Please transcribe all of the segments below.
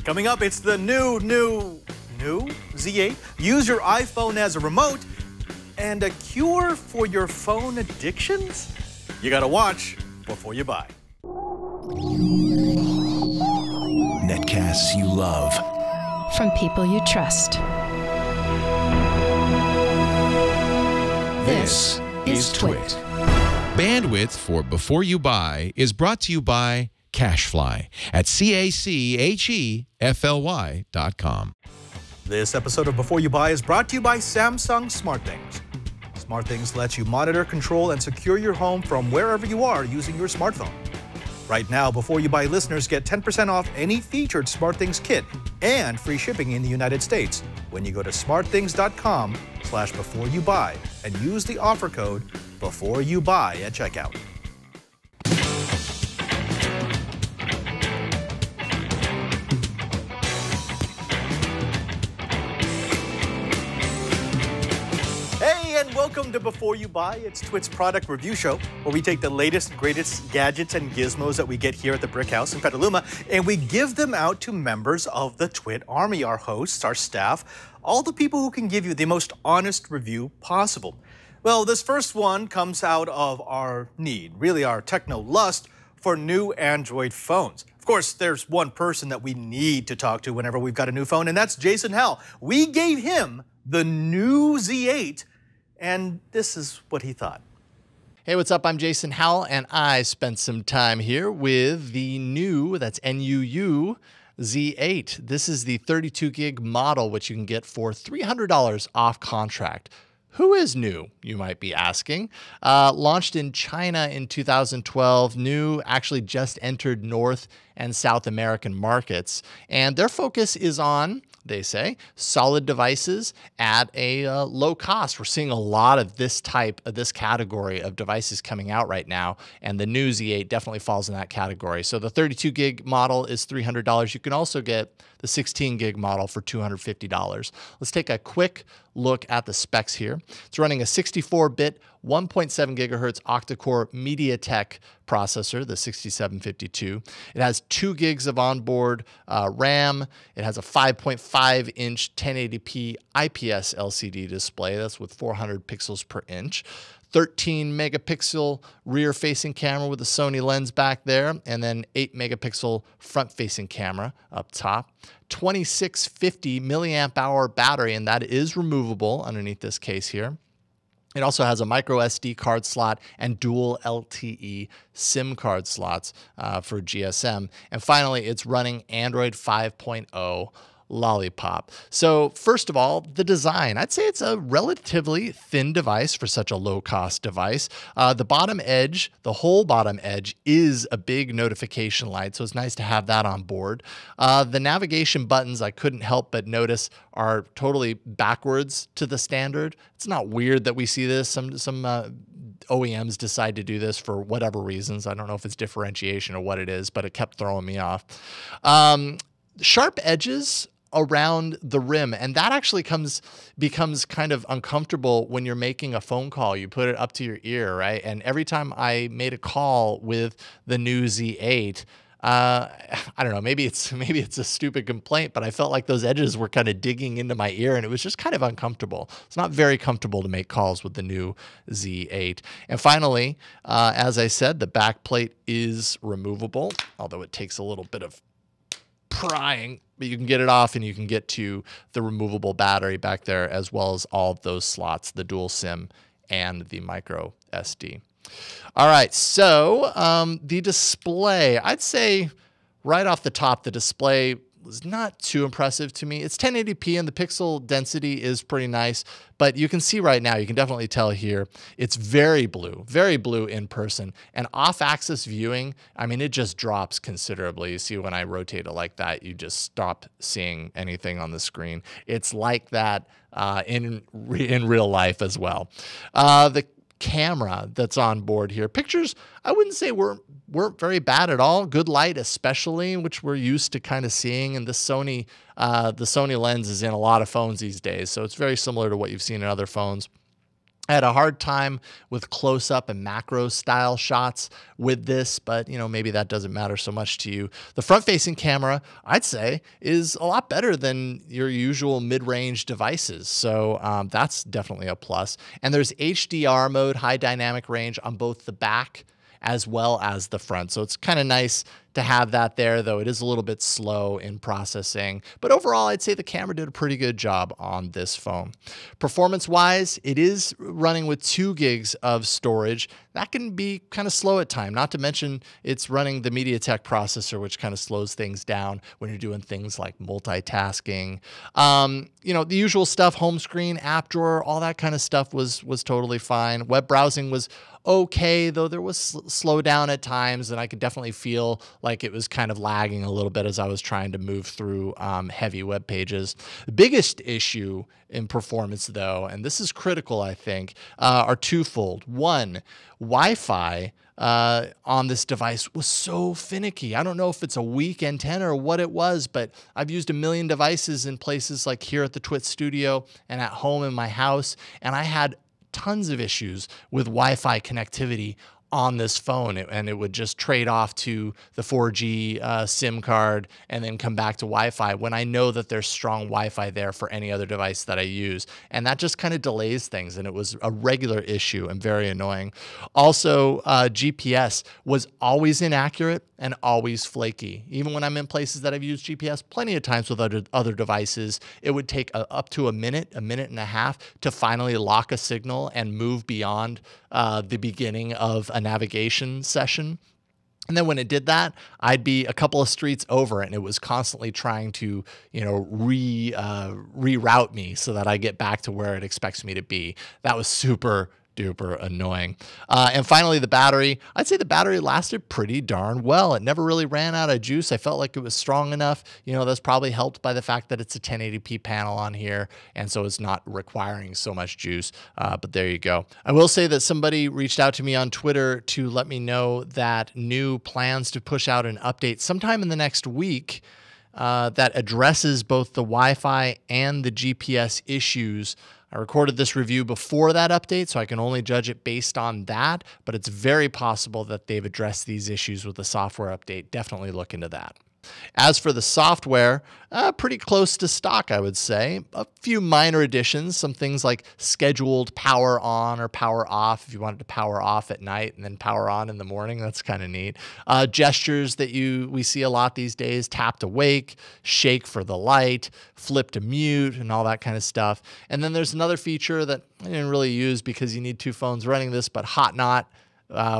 Coming up, it's the Nuu Z8. Use your iPhone as a remote and a cure for your phone addictions? You gotta watch before you buy. Netcasts you love. From people you trust. This is Twit. Bandwidth for Before You Buy is brought to you by Cashfly at CACHEFLY.com. This episode of Before You Buy is brought to you by Samsung SmartThings. SmartThings lets you monitor, control, and secure your home from wherever you are using your smartphone. Right now, Before You Buy listeners get 10% off any featured SmartThings kit and free shipping in the United States when you go to smartthings.com/beforeyoubuy and use the offer code BEFOREYOUBUY at checkout. Welcome to Before You Buy. It's Twit's product review show, where we take the latest and greatest gadgets and gizmos that we get here at the Brick House in Petaluma, and we give them out to members of the Twit Army, our hosts, our staff, all the people who can give you the most honest review possible. Well, this first one comes out of our need, really our techno lust, for new Android phones. Of course, there's one person that we need to talk to whenever we've got a new phone, and that's Jason Howell. We gave him the Nuu Z8, and this is what he thought. Hey, what's up? I'm Jason Howell, and I spent some time here with the Nuu, that's Nuu Z8. This is the 32 gig model, which you can get for $300 off contract. Who is Nuu, you might be asking? Launched in China in 2012, Nuu actually just entered North and South American markets, and their focus is on, they say, solid devices at a low cost. We're seeing a lot of this category of devices coming out right now, and the Nuu Z8 definitely falls in that category. So the 32 gig model is $300. You can also get the 16 gig model for $250. Let's take a quick look at the specs here. It's running a 64-bit, 1.7 gigahertz octa-core MediaTek processor, the 6752. It has 2 gigs of onboard RAM. It has a 5.5-inch 1080p IPS LCD display. That's with 400 pixels per inch. 13 megapixel rear-facing camera with a Sony lens back there, and then 8 megapixel front-facing camera up top. 2650 milliamp hour battery, and that is removable underneath this case here. It also has a micro SD card slot and dual LTE SIM card slots for GSM. And finally, it's running Android 5.0 Lollipop. So first of all, the design. I'd say it's a relatively thin device for such a low-cost device. The bottom edge, the whole bottom edge, is a big notification light, so it's nice to have that on board. The navigation buttons, I couldn't help but notice, are totally backwards to the standard. It's not weird that we see this. Some OEMs decide to do this for whatever reasons. I don't know if it's differentiation or what it is, but it kept throwing me off. Sharp edges around the rim, and that actually becomes kind of uncomfortable when you're making a phone call. You put it up to your ear, right? And every time I made a call with the Nuu Z8, I don't know, maybe it's a stupid complaint, but I felt like those edges were kind of digging into my ear, and it was just kind of uncomfortable. It's not very comfortable to make calls with the Nuu Z8. And finally, as I said, the back plate is removable, although it takes a little bit of prying, but you can get it off and you can get to the removable battery back there, as well as all of those slots, the dual SIM and the micro SD. All right, so the display, I'd say right off the top, the display was not too impressive to me. It's 1080p and the pixel density is pretty nice, but you can see right now, you can definitely tell here, it's very blue in person. And off-axis viewing, I mean, it just drops considerably. You see when I rotate it like that, you just stop seeing anything on the screen. It's like that in real life as well. The camera that's on board here. Pictures, I wouldn't say weren't very bad at all. Good light, especially, which we're used to kind of seeing. And the Sony lens is in a lot of phones these days, so it's very similar to what you've seen in other phones. I had a hard time with close-up and macro style shots with this, but maybe that doesn't matter so much to you. The front-facing camera, I'd say, is a lot better than your usual mid-range devices. So that's definitely a plus. And there's HDR mode, high dynamic range, on both the back as well as the front. So it's kind of nice to have that there, though it is a little bit slow in processing. But overall, I'd say the camera did a pretty good job on this phone. Performance-wise, it is running with 2 gigs of storage. That can be kind of slow at times, not to mention it's running the MediaTek processor, which kind of slows things down when you're doing things like multitasking. The usual stuff, home screen, app drawer, all that kind of stuff was totally fine. Web browsing was okay, though there was slowdown at times, and I could definitely feel like it was kind of lagging a little bit as I was trying to move through heavy web pages. The biggest issue in performance, though, and this is critical, I think, are twofold. One, Wi-Fi on this device was so finicky. I don't know if it's a weak antenna or what it was, but I've used a million devices in places like here at the Twit Studio and at home in my house, and I had tons of issues with Wi-Fi connectivity on this phone, and it would just trade off to the 4G SIM card and then come back to Wi-Fi when I know that there's strong Wi-Fi there for any other device that I use. And that just kind of delays things, and it was a regular issue and very annoying. Also, GPS was always inaccurate and always flaky. Even when I'm in places that I've used GPS plenty of times with other devices, it would take up to a minute and a half to finally lock a signal and move beyond the beginning of a navigation session. And then when it did that, I'd be a couple of streets over, and it was constantly trying to, reroute me so that I get back to where it expects me to be. That was super duper annoying. And finally, the battery. I'd say the battery lasted pretty darn well. It never really ran out of juice. I felt like it was strong enough. That's probably helped by the fact that it's a 1080p panel on here, and so it's not requiring so much juice. But there you go. I will say that somebody reached out to me on Twitter to let me know that Nuu plans to push out an update sometime in the next week that addresses both the Wi-Fi and the GPS issues. I recorded this review before that update, so I can only judge it based on that, but it's very possible that they've addressed these issues with the software update. Definitely look into that. As for the software, pretty close to stock, I would say. A few minor additions, some things like scheduled power on or power off if you wanted to power off at night and then power on in the morning. That's kind of neat. Gestures that we see a lot these days: tap to wake, shake for the light, flip to mute, and all that kind of stuff. And then there's another feature that I didn't really use because you need 2 phones running this, but Hot Knot,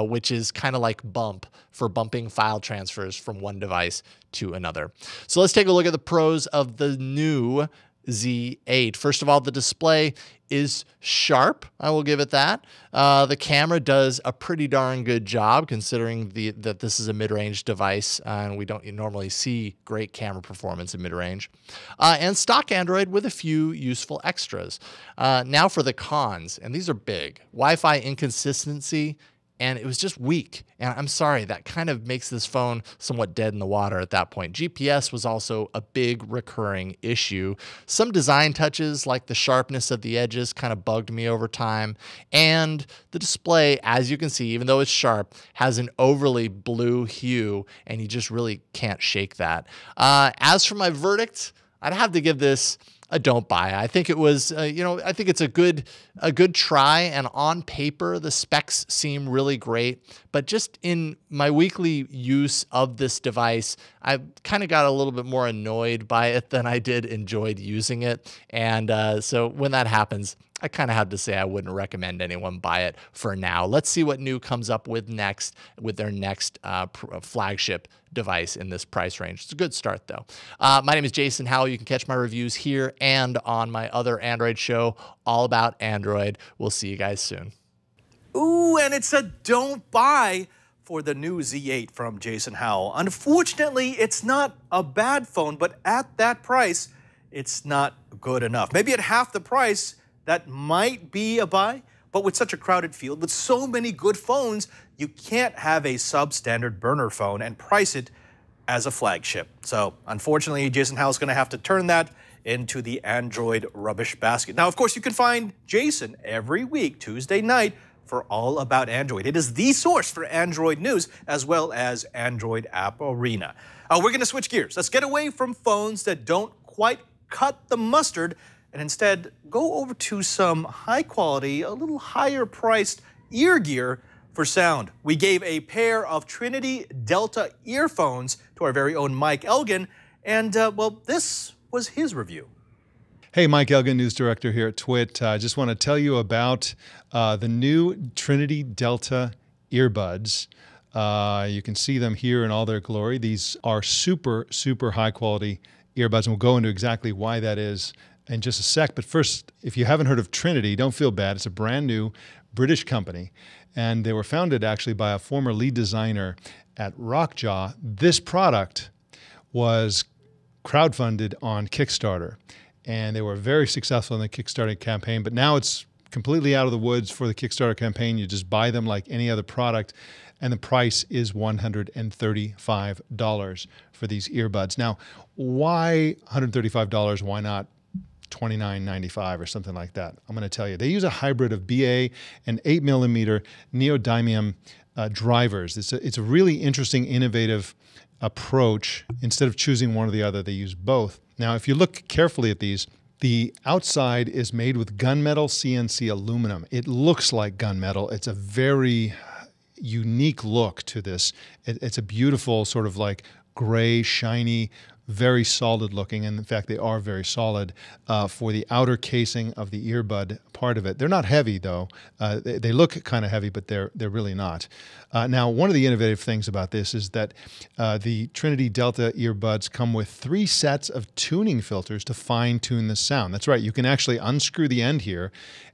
which is kind of like Bump for bumping file transfers from one device to another. So let's take a look at the pros of the Nuu Z8. First of all, the display is sharp. I will give it that. The camera does a pretty darn good job considering that this is a mid-range device and we don't normally see great camera performance in mid-range. And stock Android with a few useful extras. Now for the cons, and these are big. Wi-Fi inconsistency, and it was just weak. And I'm sorry, that kind of makes this phone somewhat dead in the water at that point. GPS was also a big recurring issue. Some design touches, like the sharpness of the edges, kind of bugged me over time. And the display, as you can see, even though it's sharp, has an overly blue hue, and you just really can't shake that. As for my verdict, I'd have to give this a don't buy. I think it was, I think it's a good try, and on paper the specs seem really great, but just in my weekly use of this device, I kind of got a little bit more annoyed by it than I did enjoyed using it. And so when that happens, I kind of had to say I wouldn't recommend anyone buy it for now. Let's see what Nuu comes up with next with their next flagship device in this price range. It's a good start, though. My name is Jason Howell. You can catch my reviews here and on my other Android show, all about Android. We'll see you guys soon. Ooh, and it's a don't buy for the Nuu Z8 from Jason Howell. Unfortunately, it's not a bad phone, but at that price, it's not good enough. Maybe at half the price, that might be a buy, but with such a crowded field, with so many good phones, you can't have a substandard burner phone and price it as a flagship. So unfortunately, Jason Howell's going to have to turn that into the Android rubbish basket. Now, of course, you can find Jason every week, Tuesday night, for All About Android. It is the source for Android news as well as Android App Arena. We're going to switch gears. Let's get away from phones that don't quite cut the mustard and instead go over to some high quality, a little higher priced ear gear for sound. We gave a pair of Trinity DELTA earphones to our very own Mike Elgin, and well, this was his review. Hey, Mike Elgin, news director here at TWiT. I just want to tell you about the new Trinity DELTA earbuds. You can see them here in all their glory. These are super, super high quality earbuds, and we'll go into exactly why that is in just a sec. But first, if you haven't heard of Trinity, don't feel bad. It's a brand new British company, and they were founded actually by a former lead designer at Rockjaw. This product was crowdfunded on Kickstarter, and they were very successful in the Kickstarter campaign, but now it's completely out of the woods for the Kickstarter campaign. You just buy them like any other product, and the price is $135 for these earbuds. Now, why $135? Why not $29.95 or something like that? I'm going to tell you. They use a hybrid of BA and 8mm neodymium drivers. It's a really interesting, innovative approach. Instead of choosing one or the other, they use both. Now, if you look carefully at these, the outside is made with gunmetal CNC aluminum. It looks like gunmetal. It's a very unique look to this. It's a beautiful sort of like gray, shiny, very solid looking, and in fact they are very solid for the outer casing of the earbud part of it. They're not heavy though. They look kind of heavy, but they're really not. Now, one of the innovative things about this is that the Trinity DELTA earbuds come with 3 sets of tuning filters to fine-tune the sound. That's right, you can actually unscrew the end here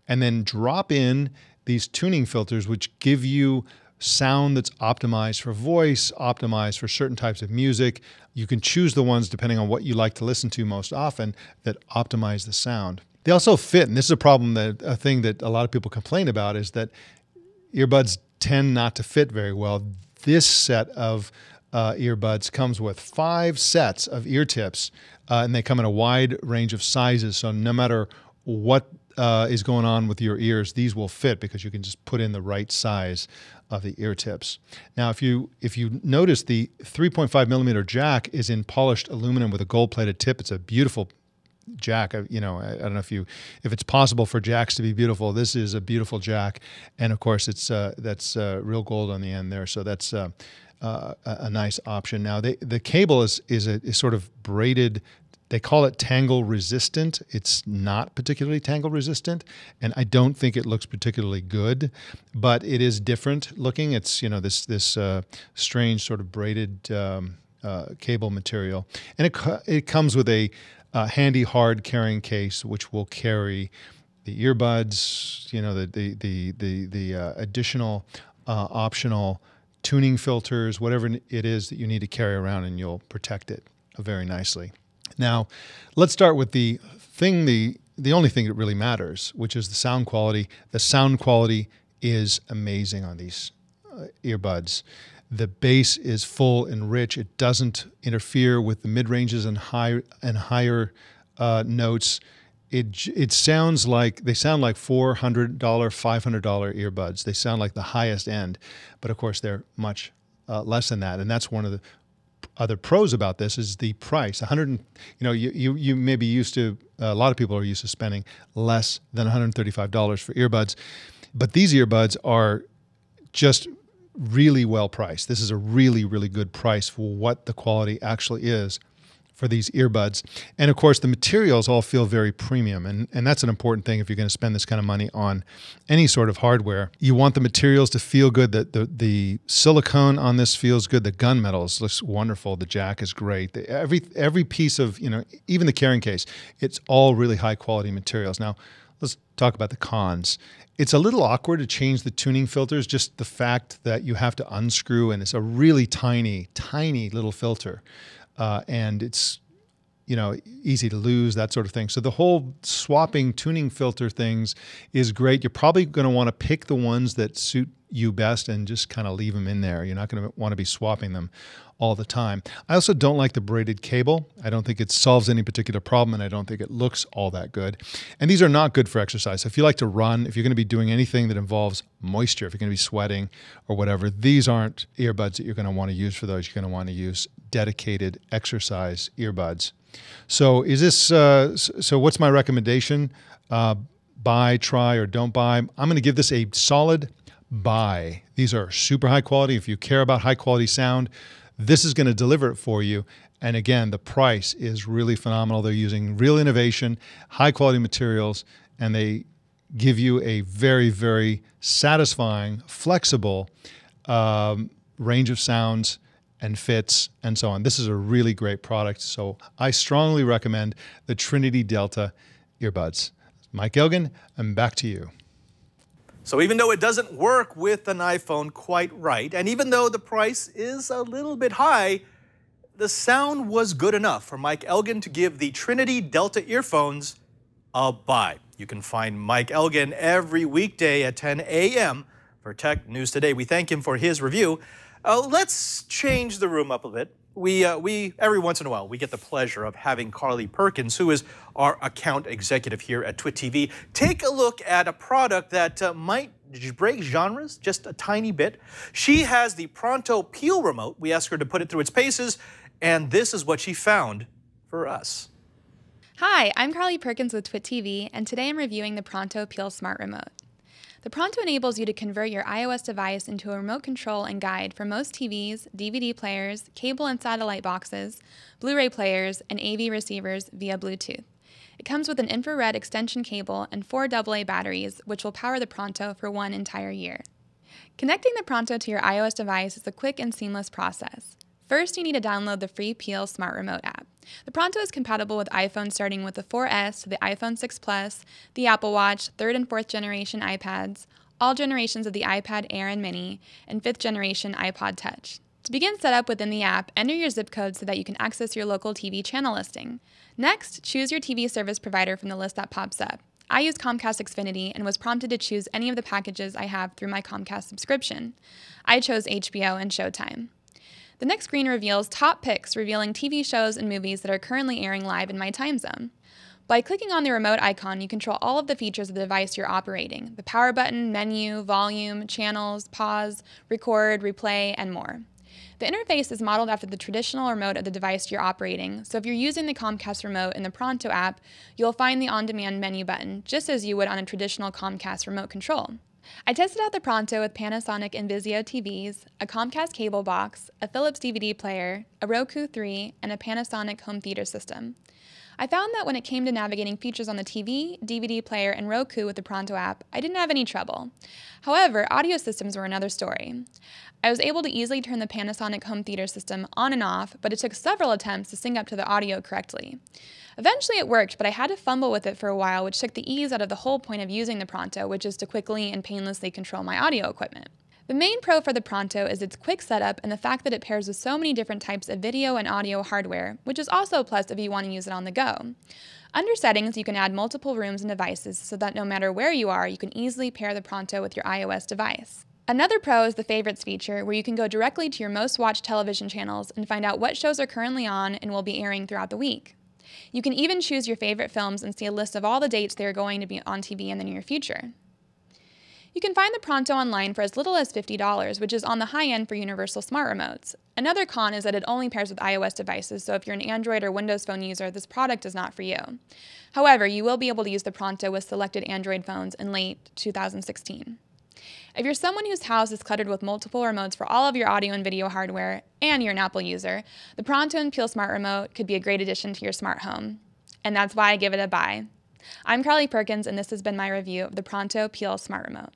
and then drop in these tuning filters, which give you sound that's optimized for voice, optimized for certain types of music. You can choose the ones depending on what you like to listen to most often that optimize the sound. They also fit, and this is a thing that a lot of people complain about, is that earbuds tend not to fit very well. This set of earbuds comes with 5 sets of ear tips, and they come in a wide range of sizes, so no matter what is going on with your ears, these will fit because you can just put in the right size of the ear tips. Now, if you notice, the 3.5mm jack is in polished aluminum with a gold-plated tip. It's a beautiful jack. I don't know if it's possible for jacks to be beautiful. This is a beautiful jack, and of course, that's real gold on the end there. So that's a nice option. Now, the cable is sort of braided. They call it tangle resistant. It's not particularly tangle resistant, and I don't think it looks particularly good, but it is different looking. It's this strange sort of braided cable material, and it comes with a handy hard carrying case which will carry the earbuds, the additional optional tuning filters, whatever it is that you need to carry around, and you'll protect it very nicely. Now, let's start with the only thing that really matters, which is the sound quality. The sound quality is amazing on these earbuds. The bass is full and rich. It doesn't interfere with the mid-ranges and higher notes. They sound like $400, $500 earbuds. They sound like the highest end, but of course they're much less than that, and that's one of the other pros about this is the price. You may be used to, a lot of people are used to spending less than $135 for earbuds, but these earbuds are just really well priced. This is a really, really good price for what the quality actually is for these earbuds. And of course, the materials all feel very premium, and that's an important thing if you're going to spend this kind of money on any sort of hardware. You want the materials to feel good. The silicone on this feels good. The gunmetal looks wonderful. The jack is great. Every piece of, even the carrying case, it's all really high quality materials. Now, let's talk about the cons. It's a little awkward to change the tuning filters, just the fact that you have to unscrew, and it's a really tiny, tiny little filter. And it's, easy to lose, that sort of thing. So the whole swapping tuning filter things is great. You're probably going to want to pick the ones that suit you best and just kind of leave them in there. You're not going to want to be swapping them all the time. I also don't like the braided cable. I don't think it solves any particular problem, and I don't think it looks all that good. And these are not good for exercise. So if you like to run, if you're going to be doing anything that involves moisture, if you're going to be sweating or whatever, these aren't earbuds that you're going to want to use for those. You're going to want to use dedicated exercise earbuds. So is this, so what's my recommendation? Buy, try, or don't buy? I'm going to give this a solid buy. These are super high quality. If you care about high quality sound, this is going to deliver it for you. And again, the price is really phenomenal. They're using real innovation, high quality materials, and they give you a very, very satisfying, flexible range of sounds and fits and so on. This is a really great product. So I strongly recommend the Trinity DELTA earbuds. Mike Elgin, and back to you. So even though it doesn't work with an iPhone quite right, and even though the price is a little bit high, the sound was good enough for Mike Elgin to give the Trinity DELTA earphones a buy. You can find Mike Elgin every weekday at 10 a.m. for Tech News Today. We thank him for his review. Let's change the room up a bit. We every once in a while, we get the pleasure of having Carly Perkins, who is our account executive here at Twit TV, take a look at a product that might break genres just a tiny bit. She has the Pronto Peel remote. We asked her to put it through its paces, and this is what she found for us. Hi, I'm Carly Perkins with Twit TV, and today I'm reviewing the Pronto Peel Smart Remote. The Pronto enables you to convert your iOS device into a remote control and guide for most TVs, DVD players, cable and satellite boxes, Blu-ray players, and AV receivers via Bluetooth. It comes with an infrared extension cable and 4 AA batteries, which will power the Pronto for 1 entire year. Connecting the Pronto to your iOS device is a quick and seamless process. First, you need to download the free Peel Smart Remote app. The Pronto is compatible with iPhones starting with the 4S to the iPhone 6 Plus, the Apple Watch, 3rd and 4th generation iPads, all generations of the iPad Air and Mini, and 5th generation iPod Touch. To begin setup within the app, enter your zip code so that you can access your local TV channel listing. Next, choose your TV service provider from the list that pops up. I use Comcast Xfinity and was prompted to choose any of the packages I have through my Comcast subscription. I chose HBO and Showtime. The next screen reveals top picks, revealing TV shows and movies that are currently airing live in my time zone. By clicking on the remote icon, you control all of the features of the device you're operating: the power button, menu, volume, channels, pause, record, replay, and more. The interface is modeled after the traditional remote of the device you're operating, so if you're using the Comcast remote in the Pronto app, you'll find the on-demand menu button, just as you would on a traditional Comcast remote control. I tested out the Pronto with Panasonic and Vizio TVs, a Comcast cable box, a Philips DVD player, a Roku 3, and a Panasonic home theater system. I found that when it came to navigating features on the TV, DVD player, and Roku with the Pronto app, I didn't have any trouble. However, audio systems were another story. I was able to easily turn the Panasonic home theater system on and off, but it took several attempts to sync up to the audio correctly. Eventually it worked, but I had to fumble with it for a while, which took the ease out of the whole point of using the Pronto, which is to quickly and painlessly control my audio equipment. The main pro for the Pronto is its quick setup and the fact that it pairs with so many different types of video and audio hardware, which is also a plus if you want to use it on the go. Under Settings, you can add multiple rooms and devices so that no matter where you are, you can easily pair the Pronto with your iOS device. Another pro is the Favorites feature, where you can go directly to your most watched television channels and find out what shows are currently on and will be airing throughout the week. You can even choose your favorite films and see a list of all the dates they are going to be on TV in the near future. You can find the Pronto online for as little as $50, which is on the high end for universal smart remotes. Another con is that it only pairs with iOS devices, so if you're an Android or Windows Phone user, this product is not for you. However, you will be able to use the Pronto with selected Android phones in late 2016. If you're someone whose house is cluttered with multiple remotes for all of your audio and video hardware, and you're an Apple user, the Pronto and Peel Smart Remote could be a great addition to your smart home. And that's why I give it a buy. I'm Carly Perkins, and this has been my review of the Pronto Peel Smart Remote.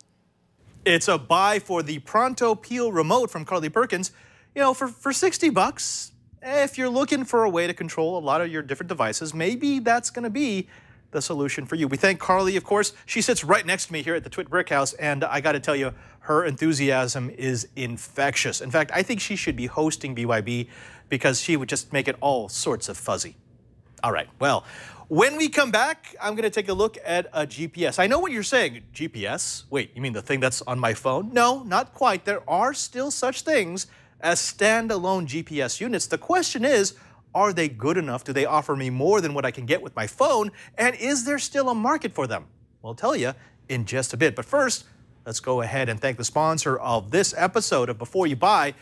It's a buy for the Pronto Peel remote from Carly Perkins. You know, for 60 bucks, if you're looking for a way to control a lot of your different devices, maybe that's going to be the solution for you. We thank Carly, of course. She sits right next to me here at the Twit Brick House, and I got to tell you, her enthusiasm is infectious. In fact, I think she should be hosting BYB because she would just make it all sorts of fuzzy. All right, well, when we come back, I'm going to take a look at a GPS. I know what you're saying, GPS? Wait, you mean the thing that's on my phone? No, not quite. There are still such things as standalone GPS units. The question is, are they good enough? Do they offer me more than what I can get with my phone? And is there still a market for them? We'll tell you in just a bit. But first, let's go ahead and thank the sponsor of this episode of Before You Buy.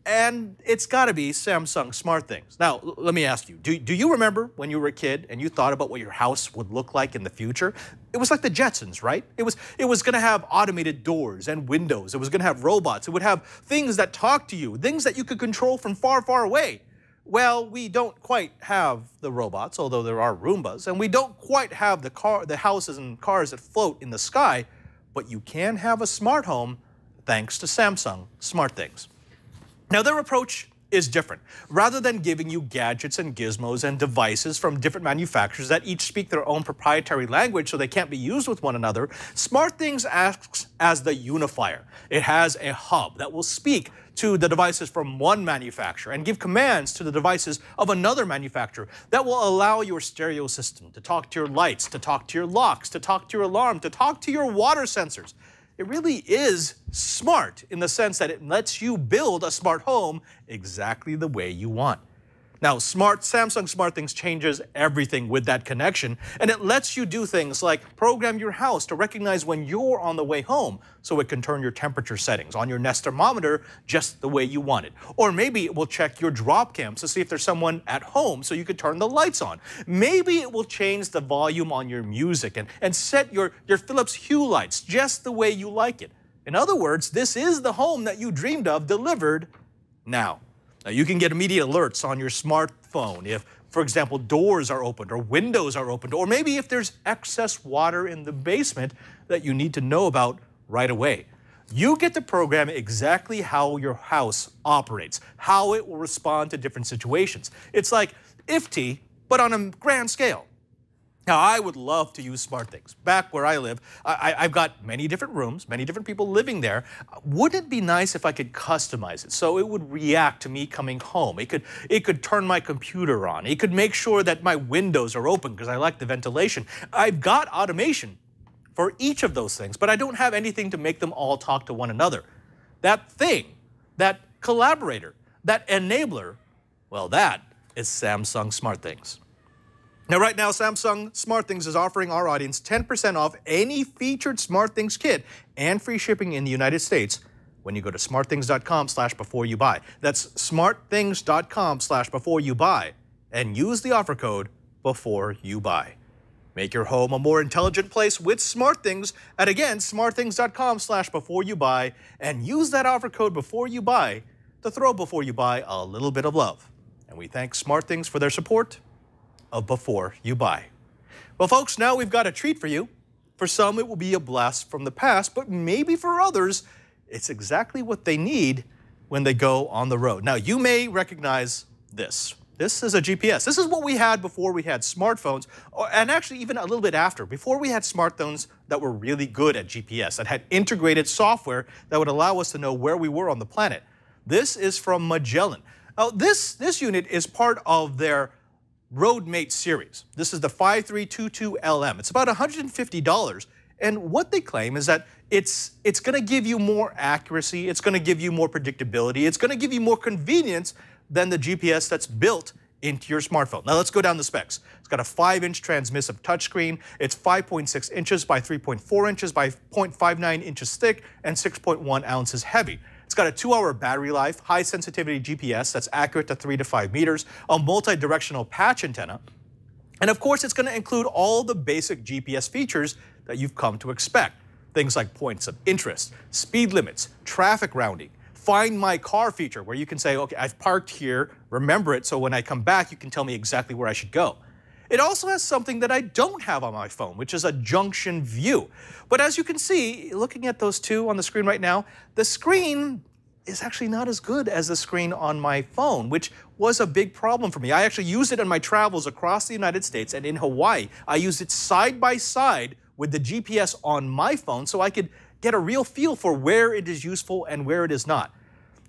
And it's got to be Samsung SmartThings. Now, let me ask you, do you remember when you were a kid and you thought about what your house would look like in the future? It was like the Jetsons, right? It was going to have automated doors and windows. It was going to have robots. It would have things that talk to you, things that you could control from far, far away. Well, we don't quite have the robots, although there are Roombas, and we don't quite have the houses and cars that float in the sky, but you can have a smart home thanks to Samsung SmartThings. Now, their approach is different. Rather than giving you gadgets and gizmos and devices from different manufacturers that each speak their own proprietary language so they can't be used with one another, SmartThings acts as the unifier. It has a hub that will speak to the devices from one manufacturer and give commands to the devices of another manufacturer that will allow your stereo system to talk to your lights, to talk to your locks, to talk to your alarm, to talk to your water sensors. It really is smart in the sense that it lets you build a smart home exactly the way you want. Now, Samsung SmartThings changes everything with that connection, and it lets you do things like program your house to recognize when you're on the way home, so it can turn your temperature settings on your Nest thermometer just the way you want it. Or maybe it will check your drop cams to see if there's someone at home so you could turn the lights on. Maybe it will change the volume on your music and set your Philips Hue lights just the way you like it. In other words, this is the home that you dreamed of delivered now. Now, you can get immediate alerts on your smartphone if, for example, doors are opened or windows are opened, or maybe if there's excess water in the basement that you need to know about right away. You get to program exactly how your house operates, how it will respond to different situations. It's like IFTY, but on a grand scale. Now, I would love to use SmartThings. Back where I live, I've got many different rooms, many different people living there. Wouldn't it be nice if I could customize it so it would react to me coming home? It could turn my computer on. It could make sure that my windows are open because I like the ventilation. I've got automation for each of those things, but I don't have anything to make them all talk to one another. That thing, that collaborator, that enabler, well, that is Samsung SmartThings. Now, right now, Samsung SmartThings is offering our audience 10% off any featured SmartThings kit and free shipping in the United States when you go to smartthings.com/beforeyoubuy. That's smartthings.com/beforeyoubuy and use the offer code BEFOREYOUBUY. Make your home a more intelligent place with SmartThings at, again, smartthings.com/beforeyoubuy and use that offer code BEFOREYOUBUY to throw Before You Buy a little bit of love. And we thank SmartThings for their support of Before You Buy. Well, folks, now we've got a treat for you. For some, it will be a blast from the past, but maybe for others, it's exactly what they need when they go on the road. Now, you may recognize this. This is a GPS. This is what we had before we had smartphones, and actually even a little bit after. Before we had smartphones that were really good at GPS, that had integrated software that would allow us to know where we were on the planet. This is from Magellan. Now, this unit is part of their RoadMate series. This is the 5322LM. It's about $150. And what they claim is that it's going to give you more accuracy, it's going to give you more predictability, it's going to give you more convenience than the GPS that's built into your smartphone. Now let's go down the specs. It's got a 5-inch transmissive touchscreen. It's 5.6 inches by 3.4 inches by 0.59 inches thick and 6.1 ounces heavy. It's got a 2-hour battery life, high sensitivity GPS that's accurate to 3 to 5 meters, a multi-directional patch antenna, and of course it's going to include all the basic GPS features that you've come to expect. Things like points of interest, speed limits, traffic rounding, Find My Car feature where you can say, okay, I've parked here, remember it, so when I come back you can tell me exactly where I should go. It also has something that I don't have on my phone, which is a junction view. But as you can see, looking at those two on the screen right now, the screen is actually not as good as the screen on my phone, which was a big problem for me. I actually used it in my travels across the United States and in Hawaii. I used it side by side with the GPS on my phone so I could get a real feel for where it is useful and where it is not.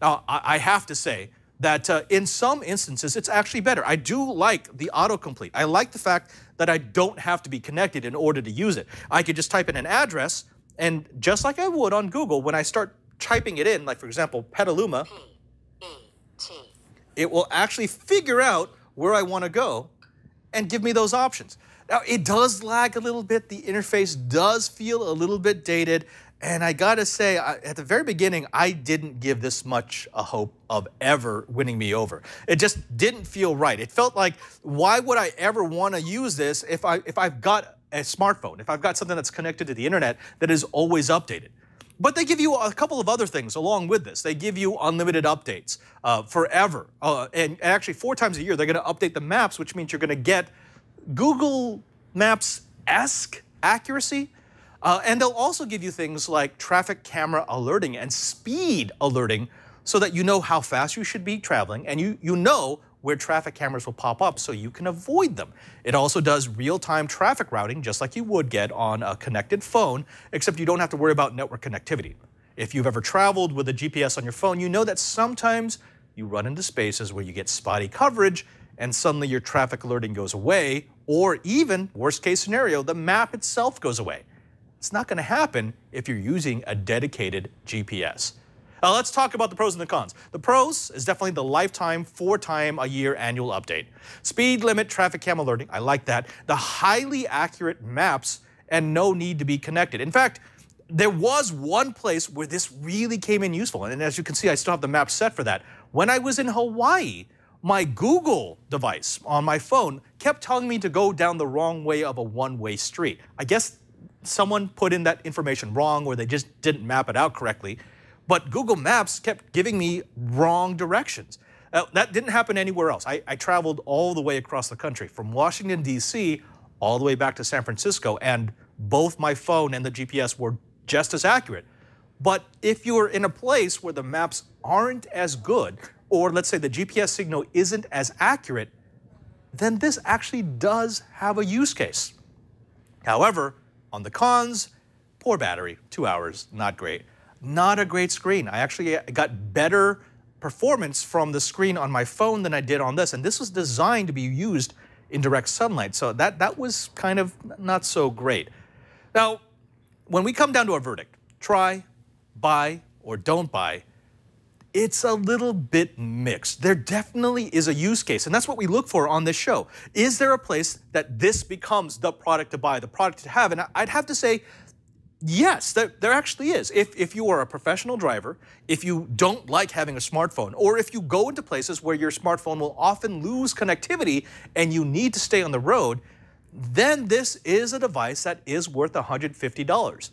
Now, I have to say, that in some instances, it's actually better. I do like the autocomplete. I like the fact that I don't have to be connected in order to use it. I could just type in an address, and just like I would on Google, when I start typing it in, like for example, Petaluma, it will actually figure out where I want to go and give me those options. Now, it does lag a little bit. The interface does feel a little bit dated. And I gotta say, at the very beginning, I didn't give this much a hope of ever winning me over. It just didn't feel right. It felt like, why would I ever want to use this if I've got a smartphone, if I've got something that's connected to the internet that is always updated? But they give you a couple of other things along with this. They give you unlimited updates forever. And actually 4 times a year, they're gonna update the maps, which means you're gonna get Google Maps-esque accuracy. And they'll also give you things like traffic camera alerting and speed alerting so that you know how fast you should be traveling and you know where traffic cameras will pop up so you can avoid them. It also does real-time traffic routing just like you would get on a connected phone, except you don't have to worry about network connectivity. If you've ever traveled with a GPS on your phone, you know that sometimes you run into spaces where you get spotty coverage and suddenly your traffic alerting goes away, or even, worst case scenario, the map itself goes away. It's not going to happen if you're using a dedicated GPS. Now let's talk about the pros and the cons. The pros is definitely the lifetime 4-time-a-year annual update. Speed limit, traffic cam alerting, I like that. The highly accurate maps and no need to be connected. In fact, there was one place where this really came in useful. And as you can see, I still have the map set for that. When I was in Hawaii, my Google device on my phone kept telling me to go down the wrong way of a one-way street. I guess someone put in that information wrong or they just didn't map it out correctly. But Google Maps kept giving me wrong directions. That didn't happen anywhere else. I traveled all the way across the country from Washington, D.C. all the way back to San Francisco, and both my phone and the GPS were just as accurate. But if you're in a place where the maps aren't as good, or let's say the GPS signal isn't as accurate, then this actually does have a use case. However, on the cons, poor battery, 2 hours, not great. Not a great screen. I actually got better performance from the screen on my phone than I did on this, and this was designed to be used in direct sunlight, so that was kind of not so great. Now, when we come down to a verdict, try, buy, or don't buy, it's a little bit mixed. There definitely is a use case, and that's what we look for on this show. Is there a place that this becomes the product to buy, the product to have? And I'd have to say, yes, there actually is. If you are a professional driver, if you don't like having a smartphone, or if you go into places where your smartphone will often lose connectivity and you need to stay on the road, then this is a device that is worth $150.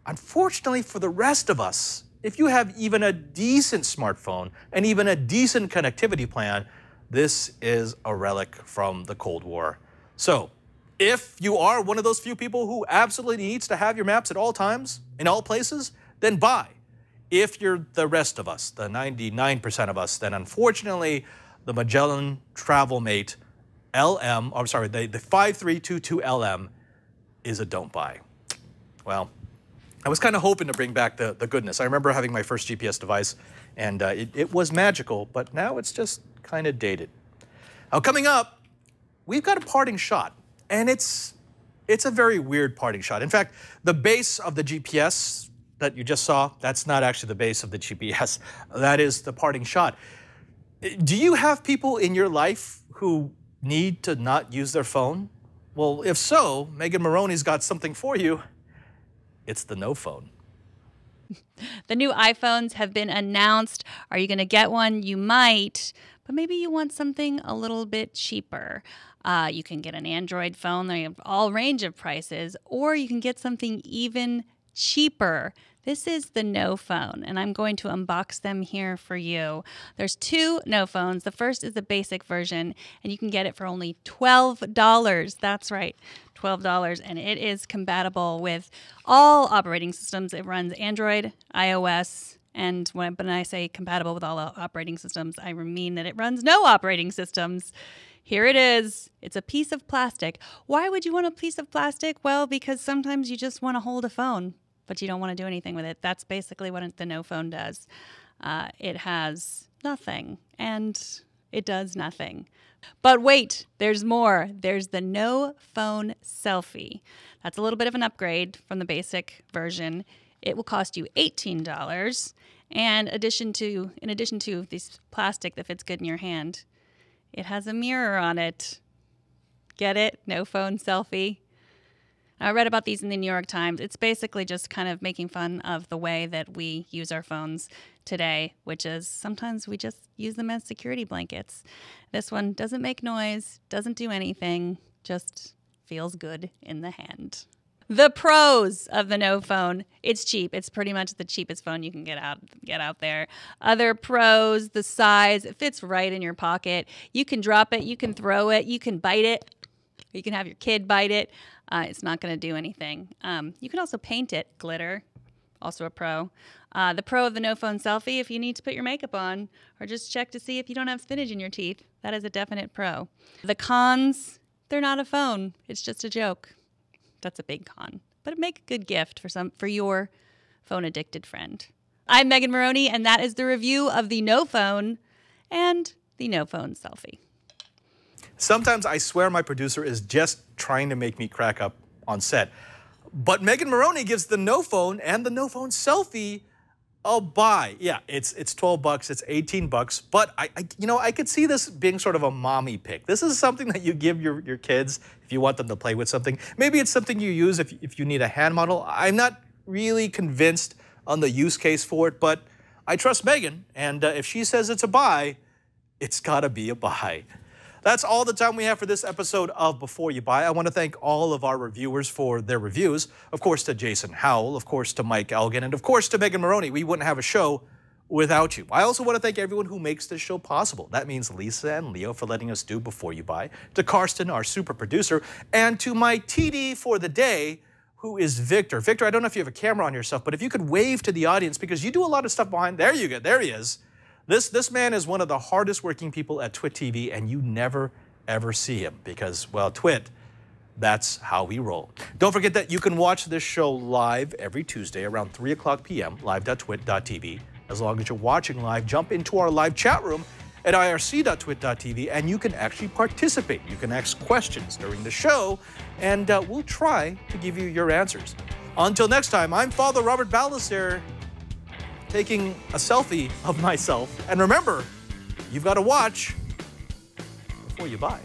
Unfortunately for the rest of us, if you have even a decent smartphone and even a decent connectivity plan, this is a relic from the Cold War. So, if you are one of those few people who absolutely needs to have your maps at all times, in all places, then buy. If you're the rest of us, the 99% of us, then unfortunately, the Magellan RoadMate LM, or sorry, the 5322LM is a don't buy. Well, I was kind of hoping to bring back the goodness. I remember having my first GPS device, and it was magical, but now it's just kind of dated. Now, coming up, we've got a parting shot. And it's a very weird parting shot. In fact, the base of the GPS that you just saw, that's not actually the base of the GPS. That is the parting shot. Do you have people in your life who need to not use their phone? Well, if so, Megan Maroney's got something for you. It's the NoPhone. The new iPhones have been announced. Are you going to get one? You might, but maybe you want something a little bit cheaper. You can get an Android phone. They have all range of prices, or you can get something even cheaper. This is the NoPhone, and I'm going to unbox them here for you. There's 2 NoPhones. The first is the basic version, and you can get it for only $12. That's right, $12, and it is compatible with all operating systems. It runs Android, iOS, and when I say compatible with all operating systems, I mean that it runs no operating systems. Here it is. It's a piece of plastic. Why would you want a piece of plastic? Well, because sometimes you just want to hold a phone, but you don't want to do anything with it. That's basically what the NoPhone does. It has nothing. And it does nothing. But wait, there's more. There's the NoPhone SELFIE. That's a little bit of an upgrade from the basic version. It will cost you $18. And in addition to this plastic that fits good in your hand, it has a mirror on it. Get it? NoPhone SELFIE. I read about these in the New York Times. It's basically just kind of making fun of the way that we use our phones today, which is sometimes we just use them as security blankets. This one doesn't make noise, doesn't do anything, just feels good in the hand. The pros of the NoPhone: it's cheap. It's pretty much the cheapest phone you can get out there. Other pros: the size. It fits right in your pocket. You can drop it. You can throw it. You can bite it. You can have your kid bite it. It's not going to do anything. You can also paint it. Glitter, also a pro. The pro of the NoPhone SELFIE: if you need to put your makeup on or just check to see if you don't have spinach in your teeth, that is a definite pro. The cons: they're not a phone. It's just a joke. That's a big con, but make a good gift for your phone-addicted friend. I'm Megan Maroney, and that is the review of the NoPhone and the NoPhone SELFIE. Sometimes I swear my producer is just trying to make me crack up on set. But Megan Maroney gives the NoPhone and the NoPhone SELFIE a buy. Yeah, it's $12, it's $18, but I could see this being sort of a mommy pick. This is something that you give your kids if you want them to play with something. Maybe it's something you use if you need a hand model. I'm not really convinced on the use case for it, but I trust Megan, and if she says it's a buy, it's gotta be a buy. That's all the time we have for this episode of Before You Buy. I want to thank all of our reviewers for their reviews. Of course, to Jason Howell, of course, to Mike Elgin, and of course, to Megan Maroney. We wouldn't have a show without you. I also want to thank everyone who makes this show possible. That means Lisa and Leo for letting us do Before You Buy, to Karsten, our super producer, and to my TD for the day, who is Victor. Victor, I don't know if you have a camera on yourself, but if you could wave to the audience, because you do a lot of stuff behind. There you go. There he is. This man is one of the hardest working people at Twit TV, and you never, ever see him because, well, Twit, that's how we roll. Don't forget that you can watch this show live every Tuesday around 3 o'clock p.m., live.twit.tv. As long as you're watching live, jump into our live chat room at irc.twit.tv, and you can actually participate. You can ask questions during the show, and we'll try to give you your answers. Until next time, I'm Father Robert Ballecer, taking a selfie of myself. And remember, you've got to watch before you buy.